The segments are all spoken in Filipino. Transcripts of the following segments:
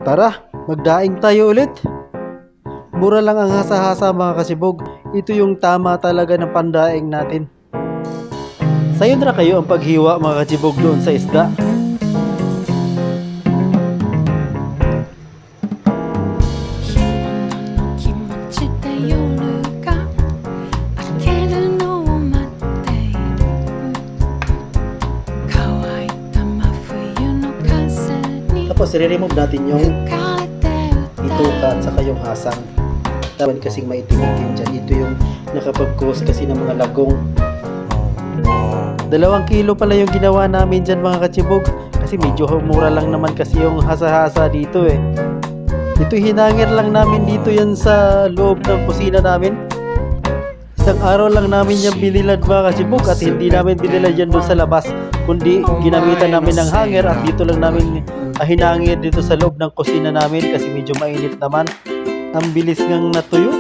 Tara, magdaing tayo ulit. Mura lang ang hasa-hasa mga kasibog. Ito yung tama talaga ng pandaing natin. Sayo na kayo ang paghiwa mga kasibog doon sa isda. Tapos i-remove natin yung ituka at saka yung hasang. Tawad kasing maitim-itim dyan. Ito yung nakapag-cause kasi ng mga lagong. 2 kilo pala yung ginawa namin dyan mga katsibog. Kasi medyo mura lang naman kasi yung hasa-hasa dito eh. Ito hinangir lang namin dito yan sa loob ng kusina namin. Isang araw lang namin yung binilad mga katsibog at hindi namin binilad yan doon sa labas. Kundi ginamitan namin ng hanger at dito lang namin hinangir dito sa loob ng kusina namin kasi medyo mainit naman. Ang bilis ngang natuyo.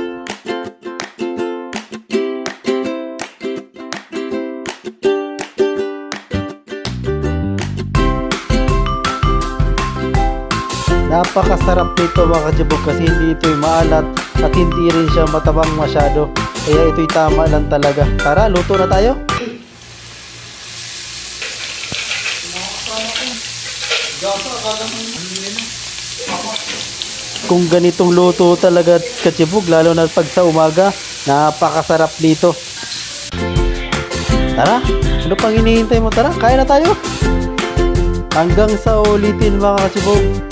Napakasarap nito mga katsibog kasi hindi ito'y maalat at hindi rin siya matabang masyado. Kaya ito'y tama lang talaga. Tara, luto na tayo. Kung ganitong luto talaga katsibog, lalo na pag sa umaga, napakasarap nito. Tara, ano pang hinihintay mo? Tara, kain na tayo. Hanggang sa ulitin mga katsibog.